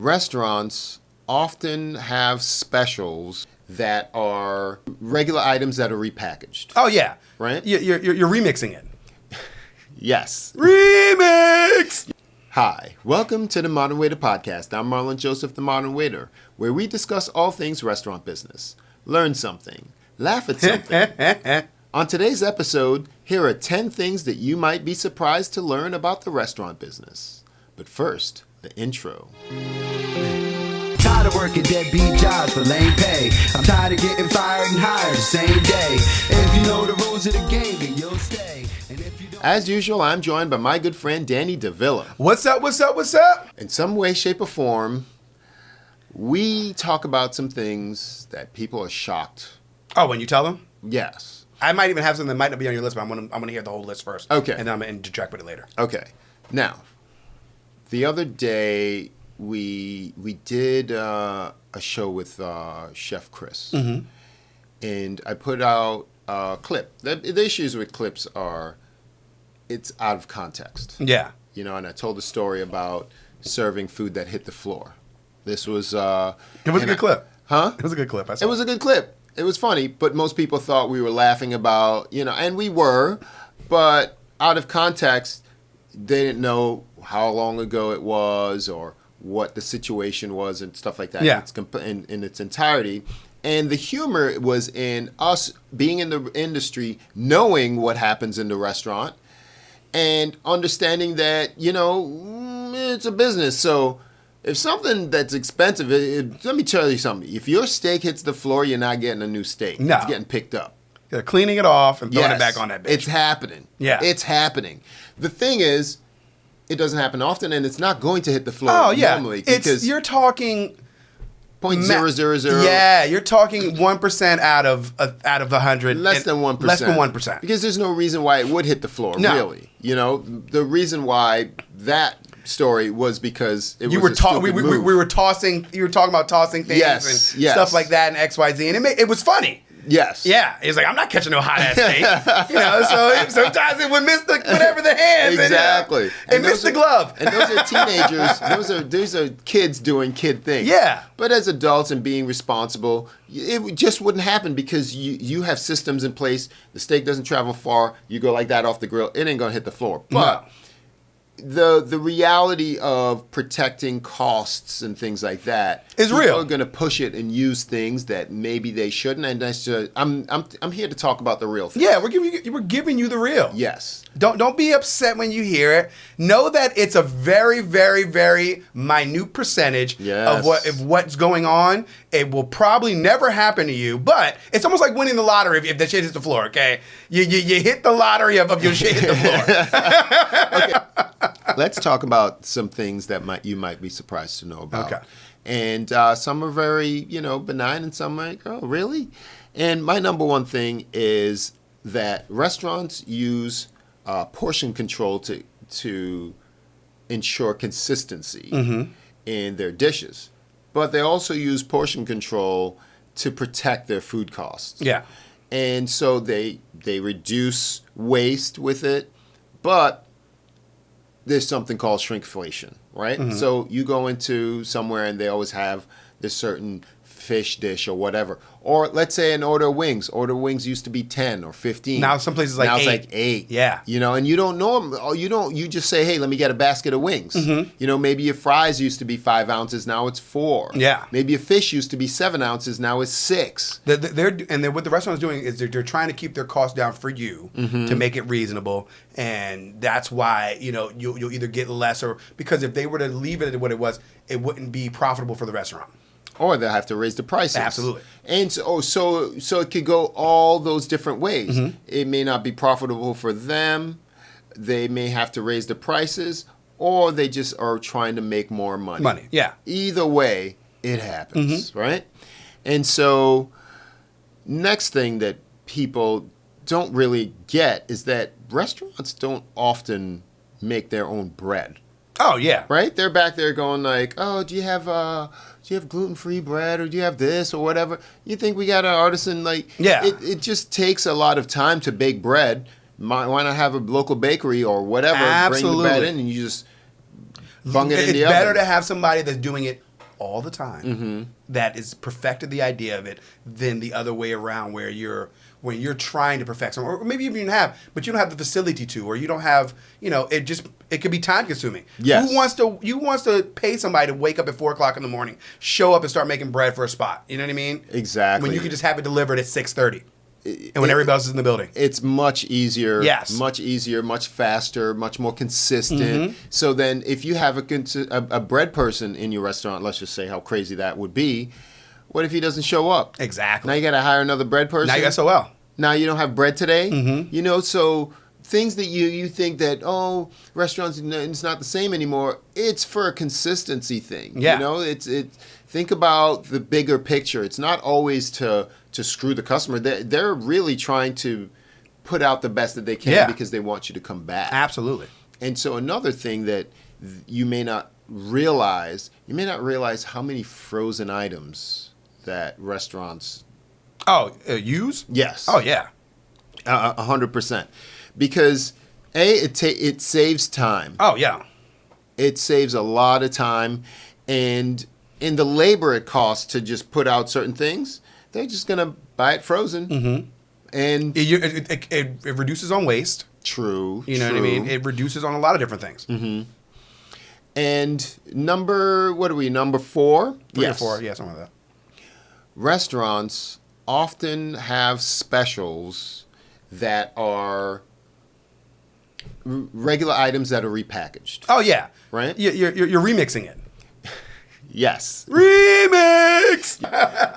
Restaurants often have specials that are regular items that are repackaged. Oh, yeah. Right? You're remixing it. Yes. Remix! Hi, welcome to the Modern Waiter Podcast. I'm Marlon Joseph, the Modern Waiter, where we discuss all things restaurant business. Learn something. Laugh at something. On today's episode, here are 10 things that you might be surprised to learn about the restaurant business. But first, the intro. Tired of working deadbeat jobs for lame pay. I'm tired of getting fired and hired the same day. If you know the rules of the game, then you'll stay. And if you don't... As usual, I'm joined by my good friend Danny Davila. What's up, what's up, what's up? In some way, shape, or form, we talk about some things that people are shocked. Oh, when you tell them? Yes. I might even have something that might not be on your list, but I'm gonna hear the whole list first. Okay. And then I'm gonna interject with it later. Okay. Now, the other day we did a show with Chef Chris, and I put out a clip. The issues with clips are it's out of context. Yeah. You know, and I told a story about serving food that hit the floor. This was... it was a good clip. Huh? It was a good clip. It was a good clip. It was funny, but most people thought we were laughing about, you know, and we were, but out of context, they didn't know how long ago it was or what the situation was and stuff like that. Yeah. In its entirety. And the humor was in us being in the industry, knowing what happens in the restaurant and understanding that, you know, it's a business. So if something that's expensive, let me tell you something. If your steak hits the floor, you're not getting a new steak. No. It's getting picked up. They're cleaning it off and throwing it back on that bitch. It's happening. Yeah. It's happening. The thing is, it doesn't happen often, and it's not going to hit the floor normally. You're talking... 0.000. Yeah, you're talking 1% out of the 100. Less than 1%. Less than 1%. Because there's no reason why it would hit the floor, really. You know, the reason why that story was because it was a stupid move. We were talking about tossing things and stuff like that and XYZ, and it was funny. Yes. Yeah. He's like, I'm not catching no hot ass steak. You know, so sometimes it would miss the whatever the hands. Exactly. And miss the glove. And those are teenagers. Those are kids doing kid things. Yeah. But as adults and being responsible, it just wouldn't happen because you have systems in place. The steak doesn't travel far. You go like that off the grill. It ain't gonna hit the floor. But the reality of protecting costs and things like that is real. People are going to push it and use things that maybe they shouldn't. And that's just, I'm here to talk about the real thing. Yeah, we're giving you the real. Yes. Don't be upset when you hear it. Know that it's a very, very, very minute percentage of what's going on. It will probably never happen to you, but it's almost like winning the lottery if the shit hits the floor. Okay, you hit the lottery of your shit hit the floor. Okay. Let's talk about some things that you might be surprised to know about. Okay. And some are very, benign, and some are like, oh, really? And my number one thing is that restaurants use portion control to ensure consistency in their dishes. But they also use portion control to protect their food costs. Yeah. And so they reduce waste with it, but there's something called shrinkflation, right? So you go into somewhere and they always have this certain fish dish or whatever. Or let's say an order of wings. Order of wings used to be 10 or 15. Now some places like 8. Now it's like 8. Yeah. And you don't know them. You just say, hey, let me get a basket of wings. Maybe your fries used to be 5 ounces. Now it's 4. Yeah. Maybe your fish used to be 7 ounces. Now it's 6. What the restaurant's doing is they're trying to keep their costs down for you to make it reasonable. And that's why, you'll either get less or because if they were to leave it at what it was, it wouldn't be profitable for the restaurant. Or they'll have to raise the prices. Absolutely. And so it could go all those different ways. It may not be profitable for them. They may have to raise the prices, or they just are trying to make more money. Yeah. Either way, it happens, right? And so next thing that people don't really get is that restaurants don't often make their own bread. Oh, yeah. Right? They're back there going like, oh, do you have gluten-free bread, or do you have this or whatever? You think we got an artisan? Yeah. It just takes a lot of time to bake bread. Why not have a local bakery or whatever? Absolutely. Bring the bread in and you just bung it in the oven. It's better to have somebody that's doing it all the time that is perfected the idea of it than the other way around where you're trying to perfect something, or maybe even have, but you don't have the facility to, or you don't have, it could be time consuming. Yes. Who wants to pay somebody to wake up at 4 o'clock in the morning, show up and start making bread for a spot? You know what I mean? Exactly. When you can just have it delivered at 6:30. And when everybody else is in the building. It's much easier. Yes. Much easier, much faster, much more consistent. So then if you have a bread person in your restaurant, let's just say how crazy that would be, what if he doesn't show up? Exactly. Now you got to hire another bread person. Now you SOL. Now you don't have bread today. So things that you think that, restaurants, it's not the same anymore. It's for a consistency thing. Yeah. Think about the bigger picture. It's not always to screw the customer. They're really trying to put out the best that they can because they want you to come back. Absolutely. And so another thing that you may not realize how many frozen items that restaurants Use? Yes. Oh, yeah. 100%. Because it saves time. Oh, yeah. It saves a lot of time, and in the labor it costs to just put out certain things, they're just gonna buy it frozen. And it reduces on waste. True. You know what I mean? It reduces on a lot of different things. And number 4? 3 or 4, yeah, something like that. Restaurants often have specials that are regular items that are repackaged. Oh yeah, right. You're remixing it. Yes. Remix.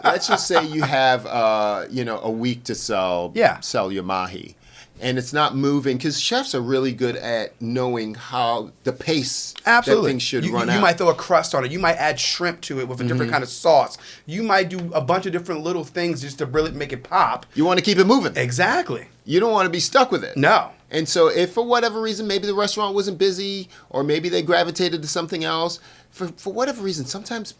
Let's just say you have a week to sell your mahi, and it's not moving because chefs are really good at knowing how the pace that things should run out. You might throw a crust on it. You might add shrimp to it with a different kind of sauce. You might do a bunch of different little things just to really make it pop. You want to keep it moving. Exactly. You don't want to be stuck with it. No. And so if for whatever reason, maybe the restaurant wasn't busy or maybe they gravitated to something else, for whatever reason, sometimes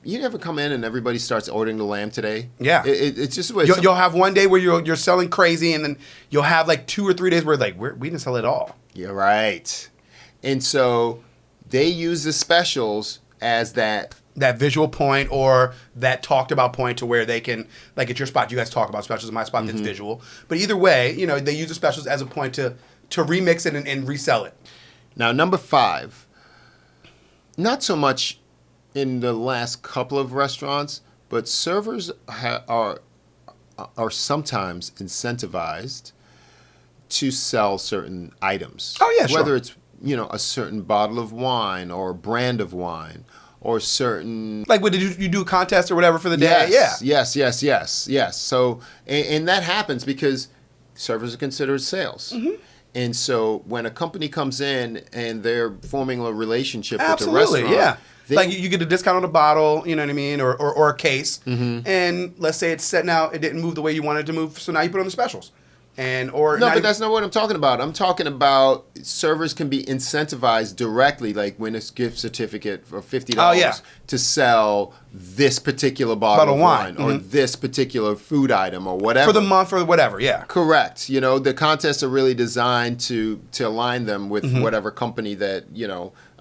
you never come in and everybody starts ordering the lamb today. Yeah. It's just what you'll have one day where you're selling crazy, and then you'll have like 2 or 3 days where we didn't sell it all. You're right. And so they use the specials as that visual point or that talked about point to where they can, like at your spot, you guys talk about specials. In my spot, that's visual. But either way, they use the specials as a point to remix it and resell it. Now, number 5, not so much in the last couple of restaurants, but servers are sometimes incentivized to sell certain items. Oh, yeah, sure. Whether it's, a certain bottle of wine or brand of wine or certain... Like, did you do a contest or whatever for the day? Yes. So, and that happens because servers are considered sales. And so when a company comes in and they're forming a relationship with the restaurant... Yeah. Like you get a discount on a bottle, you know what I mean, or a case, and let's say it's setting out, it didn't move the way you wanted it to move, so now you put on the specials. But that's not what I'm talking about. I'm talking about servers can be incentivized directly, like when it's gift certificate for $50 to sell this particular bottle of wine or this particular food item or whatever. For the month or whatever, yeah. Correct. The contests are really designed to align them with whatever company that,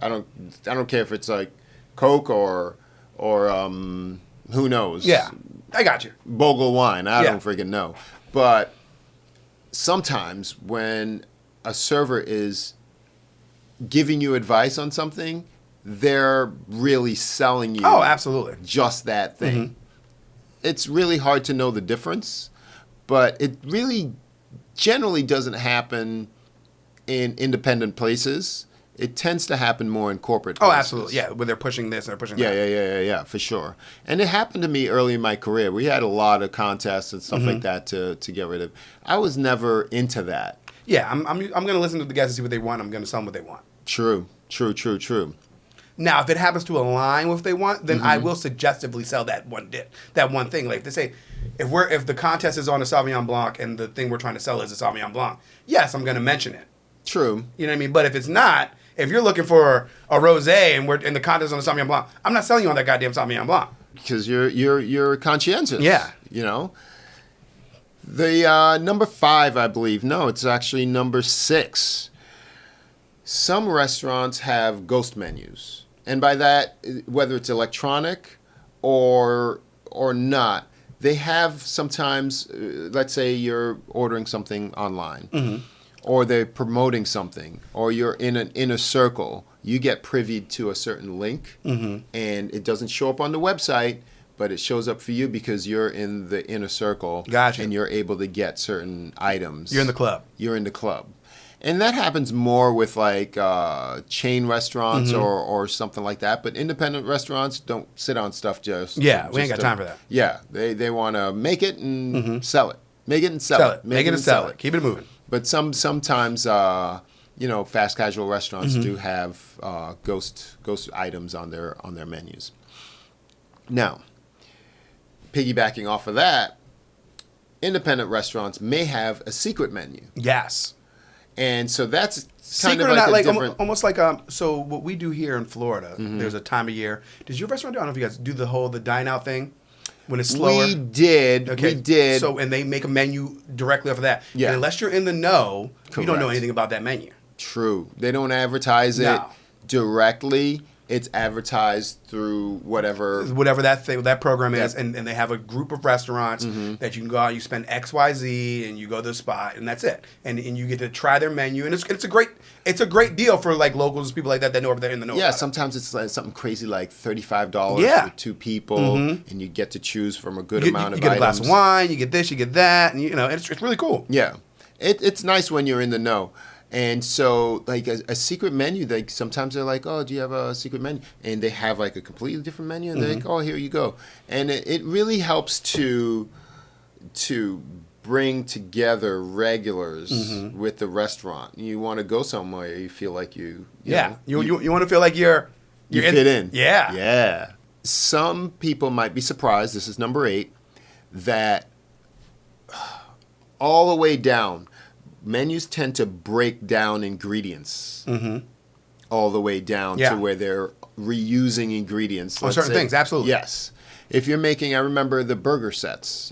I don't care if it's like Coke or who knows. Yeah, I got you. Bogle wine. I don't freaking know. But sometimes when a server is giving you advice on something, they're really selling you. Oh, absolutely. Just that thing. It's really hard to know the difference, but it really generally doesn't happen in independent places. It tends to happen more in corporate places. Oh, absolutely. Yeah, where they're pushing this and they're pushing that. Yeah, for sure. And it happened to me early in my career. We had a lot of contests and stuff like that to get rid of. I was never into that. Yeah, I'm going to listen to the guys and see what they want. I'm going to sell them what they want. True. Now, if it happens to align with what they want, then I will suggestively sell that one thing. Like they say, if the contest is on a Sauvignon Blanc and the thing we're trying to sell is a Sauvignon Blanc, yes, I'm going to mention it. True. You know what I mean? But if it's not, if you're looking for a rosé and we're in the contest on the Sauvignon Blanc, I'm not selling you on that goddamn Sauvignon Blanc. Because you're conscientious. Yeah. The number 5, I believe. No, it's actually number 6. Some restaurants have ghost menus. And by that, whether it's electronic or not, they have sometimes, let's say you're ordering something online, or they're promoting something, or you're in an inner circle. You get privy to a certain link, and it doesn't show up on the website, but it shows up for you because you're in the inner circle. Gotcha. And you're able to get certain items. You're in the club. You're in the club. And that happens more with like chain restaurants or something like that. But independent restaurants don't sit on stuff just. Yeah, we ain't got time for that. Yeah, they want to make it and sell it. Make it and sell it. Make it and sell it. Keep it moving. But sometimes, fast casual restaurants do have ghost items on their menus. Now, piggybacking off of that, independent restaurants may have a secret menu. Yes. And so that's kind of of like not, a like different... almost like so what we do here in Florida, there's a time of year. Does your restaurant do? I don't know if you guys do the dine out thing when it's slower. We did. Okay. We did. So and they make a menu directly off of that. Yeah. And unless you're in the know, Correct. you don't know anything about that menu. True. They don't advertise it directly. It's advertised through whatever that program is, and they have a group of restaurants that you can go out, you spend XYZ, and you go to the spot, and that's it. And you get to try their menu, and it's a great deal for like locals, people like that know over there in the know. Yeah, sometimes it's like something crazy like $35 for 2 people, and you get to choose from a good amount of items. You get a glass of wine, you get this, you get that, and it's really cool. Yeah, it's nice when you're in the know. And so, like, a secret menu, like, sometimes they're like, oh, do you have a secret menu? And they have, like, a completely different menu, and they're like, oh, here you go. And it really helps to bring together regulars with the restaurant. You want to go somewhere, you feel like you want to feel like you fit in. Yeah. Yeah. Some people might be surprised, this is number 8, that all the way down, menus tend to break down ingredients all the way down to where they're reusing ingredients. On certain things, absolutely. Yes. If you're making, I remember the burger sets,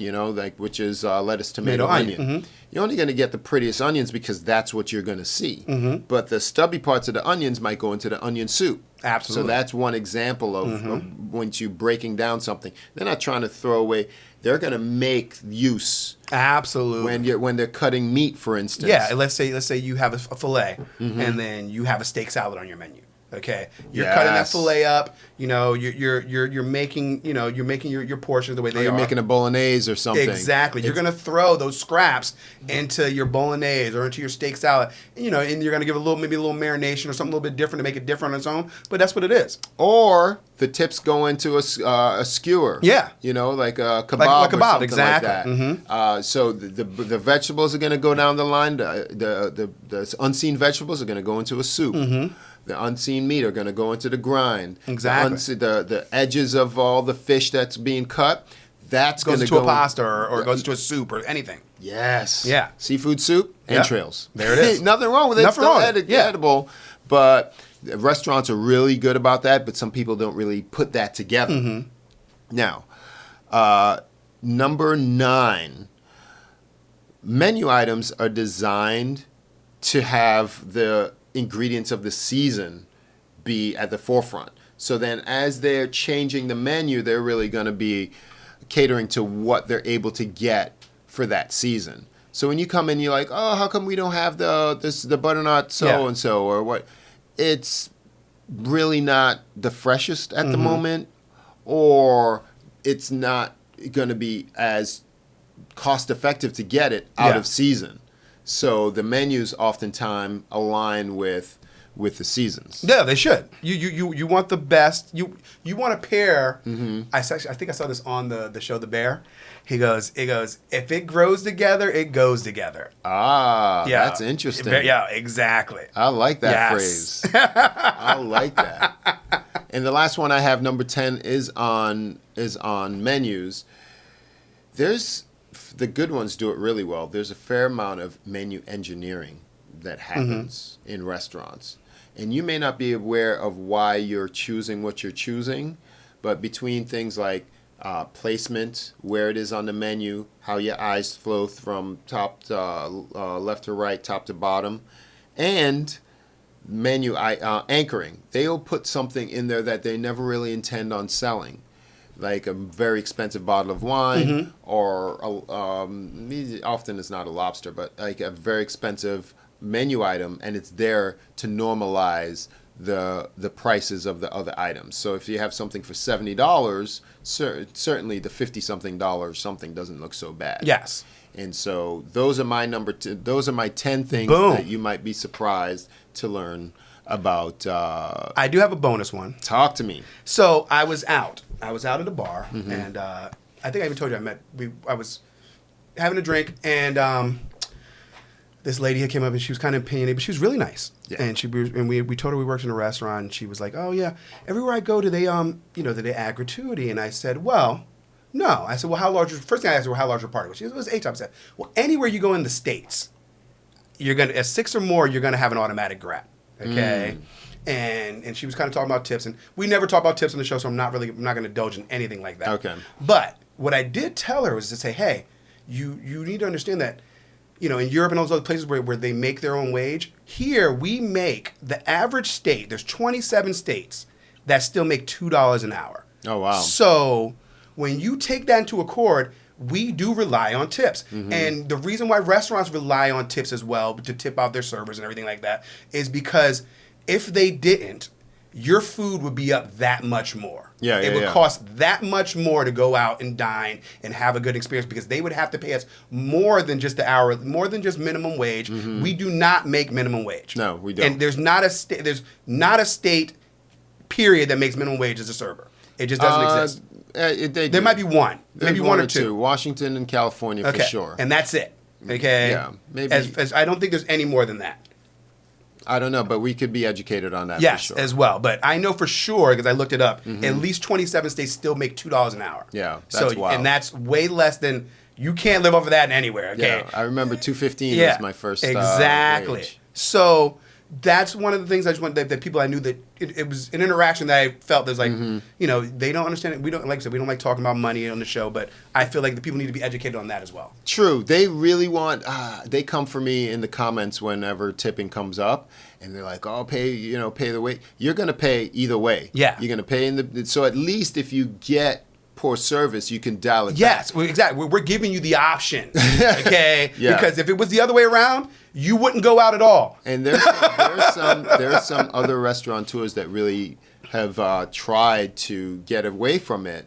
which is lettuce, tomato, onion. You're only going to get the prettiest onions because that's what you're going to see. But the stubby parts of the onions might go into the onion soup. Absolutely. So that's one example of when you're breaking down something. They're not trying to throw away. They're going to make use. Absolutely. When they're cutting meat, for instance. Yeah, let's say you have a fillet, and then you have a steak salad on your menu. Okay, you're cutting that fillet up. You're making your portions the way they are. You're making a bolognese or something. Exactly. You're gonna throw those scraps into your bolognese or into your steak salad. And you're gonna give maybe a little marination or something a little bit different to make it different on its own. But that's what it is. Or the tips go into a skewer. Yeah. Like a kebab. Like a kebab, or something exactly. like that. So the vegetables are gonna go down the line. The unseen vegetables are gonna go into a soup. The unseen meat are going to go into the grind. Exactly. The edges of all the fish that's being cut, that's going to go into a pasta or goes into a soup or anything. Yes. Yeah. Seafood soup, entrails. There it is. Nothing wrong with it. Nothing wrong with it. Edible, but restaurants are really good about that, but some people don't really put that together. Now, number 9, menu items are designed to have the ingredients of the season be at the forefront. So then as they're changing the menu, they're really going to be catering to what they're able to get for that season. So when you come in, you're like, oh, how come we don't have the butternut so-and-so or what? It's really not the freshest at the moment, or it's not going to be as cost effective to get it out of season. So the menus oftentimes align with the seasons. Yeah, they should. You want the best. You want to pair. I think I saw this on the show The Bear. He goes, if it grows together, it goes together. Ah, yeah, that's interesting. Yeah, exactly. I like that phrase. I like that. And the last one I have, number 10, is on menus. The good ones do it really well. There's a fair amount of menu engineering that happens in restaurants. And you may not be aware of why you're choosing what you're choosing, but between things like placement, where it is on the menu, how your eyes flow from top to left to right, top to bottom, and menu anchoring. They'll put something in there that they never really intend on selling, like a very expensive bottle of wine, or often it's not a lobster, but like a very expensive menu item, and it's there to normalize the prices of the other items. So if you have something for $70, certainly the $50-something something doesn't look so bad. Yes. And so those are my those are my 10 things that you might be surprised to learn about. I do have a bonus one. Talk to me. So I was out at a bar, and I think I even told you I was having a drink, and this lady had came up, and she was kind of opinionated, but she was really nice. Yeah. And we told her we worked in a restaurant, and she was like, "Oh yeah, everywhere I go, do they do they add gratuity?" And I said, "Well, no." I said, "Well, how large?" First thing I asked her, how large your party was. She said, "It was 8 times." I said, "Well, anywhere you go in the States, you're gonna at 6 or more, you're gonna have an automatic grab." Okay. And she was kind of talking about tips, and we never talk about tips on the show, so I'm not going to indulge in anything like that. Okay. But what I did tell her was to say, hey, you need to understand that, in Europe and all those other places where they make their own wage, here we make the average state. There's 27 states that still make $2 an hour. Oh wow. So when you take that into accord, we do rely on tips. And the reason why restaurants rely on tips as well, to tip out their servers and everything like that, is because if they didn't, your food would be up that much more. It would cost that much more to go out and dine and have a good experience, because they would have to pay us more than just the hour, more than just minimum wage. We do not make minimum wage. No, we don't. And there's not a state period that makes minimum wage as a server. It just doesn't exist. There might be one, maybe one or two. Washington and California for sure, and that's it. Okay. Yeah, maybe. As I don't think there's any more than that. I don't know, but we could be educated on that. Yes, for sure. as well. But I know for sure, because I looked it up, at least 27 states still make $2 an hour. Yeah, that's wild. And that's way less than, you can't live off of that anywhere. Okay. Yeah, I remember $2.15 was my first exactly. Wage. So that's one of the things I just want that people I knew that it was an interaction that I felt there's like, they don't understand it. We don't, like I said, we don't like talking about money on the show, but I feel like the people need to be educated on that as well. True. They really want, they come for me in the comments whenever tipping comes up, and they're like, oh, pay the way. You're going to pay either way. Yeah. You're going to pay so at least if you get poor service, you can dial it back. Exactly. We're giving you the option, okay? Because if it was the other way around, you wouldn't go out at all. And there are some other restaurateurs that really have tried to get away from it,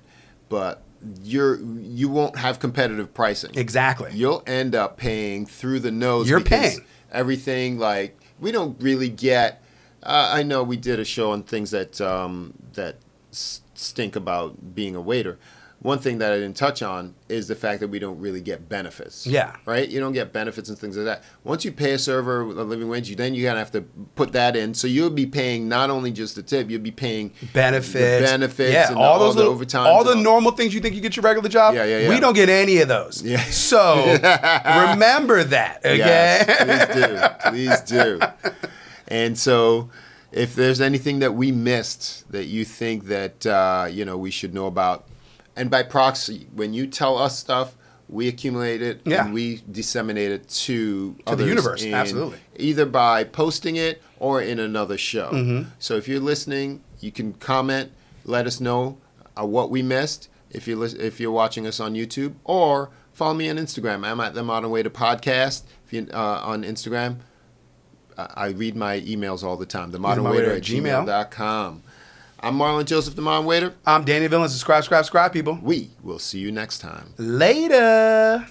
but you won't have competitive pricing. Exactly. You'll end up paying through the nose. You're paying everything. Like, we don't really get. I know we did a show on things that stink about being a waiter. One thing that I didn't touch on is the fact that we don't really get benefits. Yeah. Right? You don't get benefits and things like that. Once you pay a server a living wage, you're going to have to put that in. So you'll be paying not only just the tip, you'll be paying benefits and all the overtime. All the normal things you think you get your regular job. Yeah. We don't get any of those. Yeah. So remember that, okay? Yes, please do. And so if there's anything that we missed that you think that we should know about, and by proxy, when you tell us stuff, we accumulate it and we disseminate it to others the universe. Absolutely. Either by posting it or in another show. So if you're listening, you can comment, let us know what we missed. If you're watching us on YouTube, or follow me on Instagram. I'm at The Modern Waiter Podcast. If you on Instagram, I read my emails all the time. TheModernWaiter@gmail.com. I'm Marlon Joseph, The Modern Waiter. I'm Danny Villain. Subscribe, people. We will see you next time. Later.